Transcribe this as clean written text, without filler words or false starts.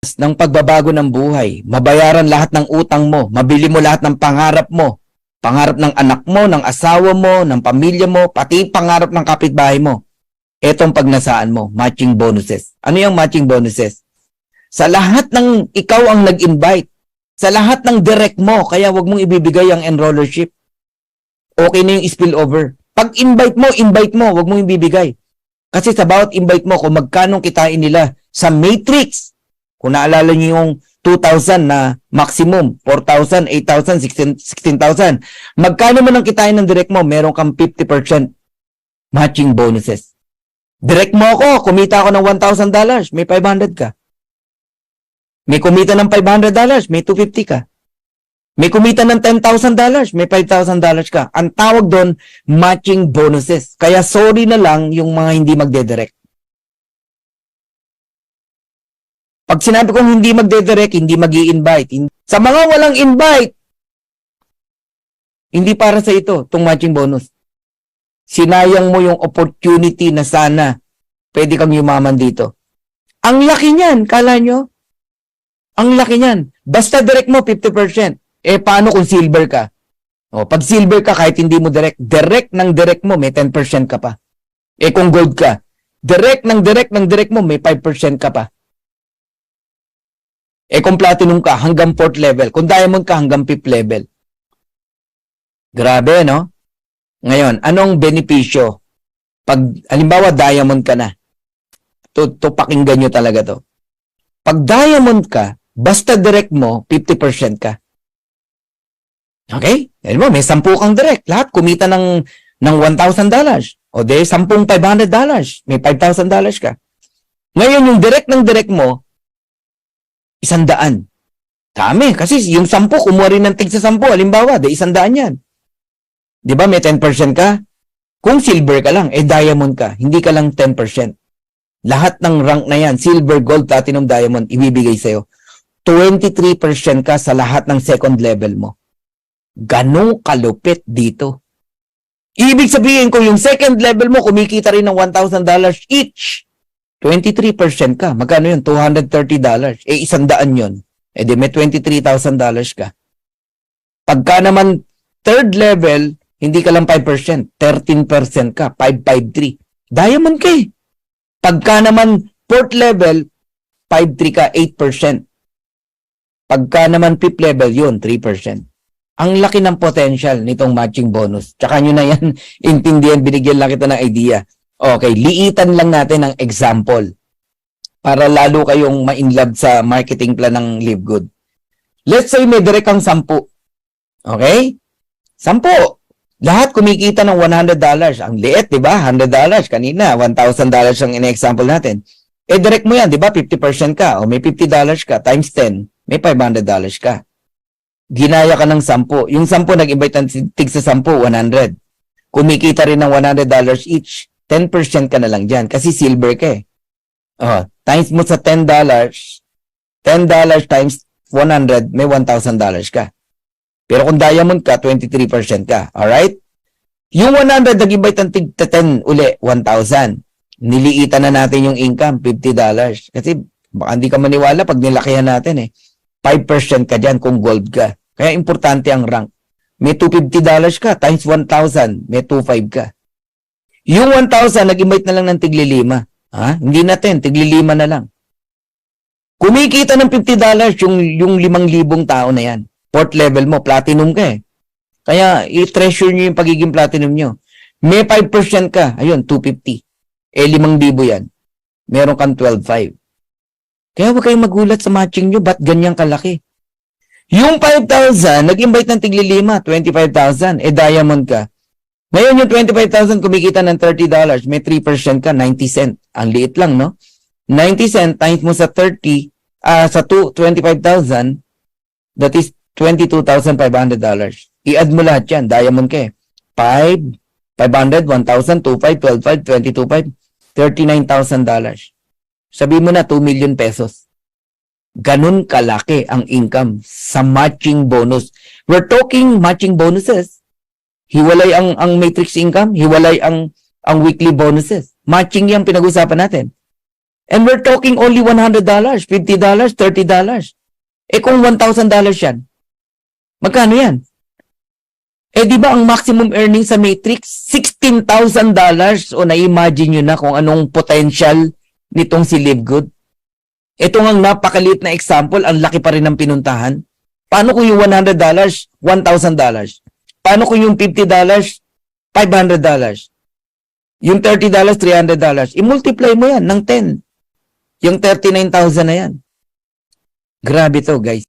ng pagbabago ng buhay, mabayaran lahat ng utang mo, mabili mo lahat ng pangarap mo, pangarap ng anak mo, ng asawa mo, ng pamilya mo, pati pangarap ng kapitbahay mo. Etong pagnasaan mo, matching bonuses. Ano yung matching bonuses? Sa lahat ng ikaw ang nag-invite, sa lahat ng direct mo, kaya wag mong ibibigay ang enrollership. Okay na yung spillover. Pag invite mo, wag mong ibibigay. Kasi sa bawat invite mo, kung magkano kitain nila sa matrix, kung naalala niyo yung 2,000 na maximum, 4,000, 8,000, 16,000. Magkano man ang kitain ng direct mo, meron kang 50% matching bonuses. Direct mo ako, kumita ako ng $1,000, may 500 ka. May kumita ng $500, may 250 ka. May kumita ng $10,000, may $5,000 ka. Ang tawag doon, matching bonuses. Kaya sorry na lang yung mga hindi magdedirect. Pag sinabi kong hindi magdedirect, hindi mag-i-invite. Sa mga walang invite, hindi para sa ito, itong matching bonus. Sinayang mo yung opportunity na sana pwede kang yumaman dito. Ang laki niyan, kala nyo? Ang laki niyan. Basta direct mo, 50%. Eh, paano kung silver ka? O, pag silver ka, kahit hindi mo direct ng direct mo, may 10% ka pa. Eh, kung gold ka, direct ng direct mo, may 5% ka pa. Eh, kung platinum ka, hanggang 4th level. Kung diamond ka, hanggang 5th level. Grabe, no? Ngayon, anong benepisyo? Pag, halimbawa, diamond ka na. To pakinggan nyo talaga to. Pag diamond ka, basta direct mo, 50% ka. Okay? Alam mo, may 10 kang direct. Lahat kumita ng $1,000. O de, 10 $500. May $5,000 ka. Ngayon, yung direct ng direct mo, 100. Dami. Kasi yung 10, kumuha rin ng tig sa 10. Halimbawa, de 100 yan. Di ba, may 10% ka? Kung silver ka lang, eh diamond ka. Hindi ka lang 10%. Lahat ng rank na yan, silver, gold, platinum, diamond, ibibigay sa'yo. 23% ka sa lahat ng second level mo. Ganong kalupit dito. Ibig sabihin, kung yung second level mo, kumikita rin ng $1,000 each, 23% ka. Magkano yun? $230. Eh, 100 yun. Eh, di may $23,000 ka. Pagka naman third level, hindi ka lang 5%. 13% ka. 553. Diamond ka eh. Pagka naman fourth level, 5-3 ka, 8%. Pagka naman fifth level, yun, 3%. Ang laki ng potential nitong matching bonus. Tsaka nyo na yan, intindihan, binigyan lang kita ng idea. Okay, liitan lang natin ng example para lalo kayong ma-inlove sa marketing plan ng Live Good. Let's say may direct kang 10. Okay? 10. Lahat kumikita ng $100. Ang liit, di ba? $100. Kanina, $1,000 ang in-example natin. Eh, direct mo yan, di ba? 50% ka. O may $50 ka. Times 10, may $500 ka. Ginaya ka ng 10. Yung 10, nag-invite ng tig sa 10, 100. Kumikita rin ng $100 each. 10% ka na lang dyan. Kasi silver ka eh. Oh, times mo sa $10. $10 times 100, may $1,000 ka. Pero kung diamond ka, 23% ka. Alright? Yung 100, nag-invite ng tig 10 uli, 1,000. Niliitan na natin yung income, $50. Kasi baka hindi ka maniwala pag nilakihan natin eh. 5% ka dyan kung gold ka. Kaya importante ang rank. May $250 ka, times 1,000, may 2,500 ka. Yung 1,000, nag-invite na lang ng tigli 5. Ha? Hindi na 10, tigli 5 na lang. Kumikita ng $50 yung 5,000 tao na yan. Fourth level mo, platinum ka eh. Kaya i-treasure nyo yung pagiging platinum nyo. May 5% ka, ayun, 250. Eh, 5,000 yan. Meron kang 12,500. Kaya huwag kayong magulat sa matching nyo, ba't ganyang kalaki? Yung 5,000, nag-invite ng tigli 5, 25,000. Eh, diamond ka. Ngayon yung 25,000 kumikita ng $30, may 3% ka, 90 cent. Ang liit lang, no? 90 cent times mo sa 30, sa 25,000, that is $22,500. I-add mo lahat yan, diamond ka eh. 5, 500, 1,000, 2,500, 12,500, 22,500, $39,000. Sabi mo na 2 million pesos. Ganun kalaki ang income sa matching bonus. We're talking matching bonuses. Hiwalay ang matrix income, hiwalay ang weekly bonuses. Matching yung pinag-usapan natin. And we're talking only $100, $50, $30. Kung $1,000 yan, magkano yan? Di ba ang maximum earnings sa Matrix, $16,000? O na-imagine nyo na kung anong potential nitong si Livegood? Ito nga napakaliit na example, ang laki pa rin ng pinuntahan. Paano kung yung $100, $1,000? Paano kung yung $50, $500? Yung $30, $300? I-multiply mo yan ng 10. Yung 39,000 na yan. Grabe to, guys.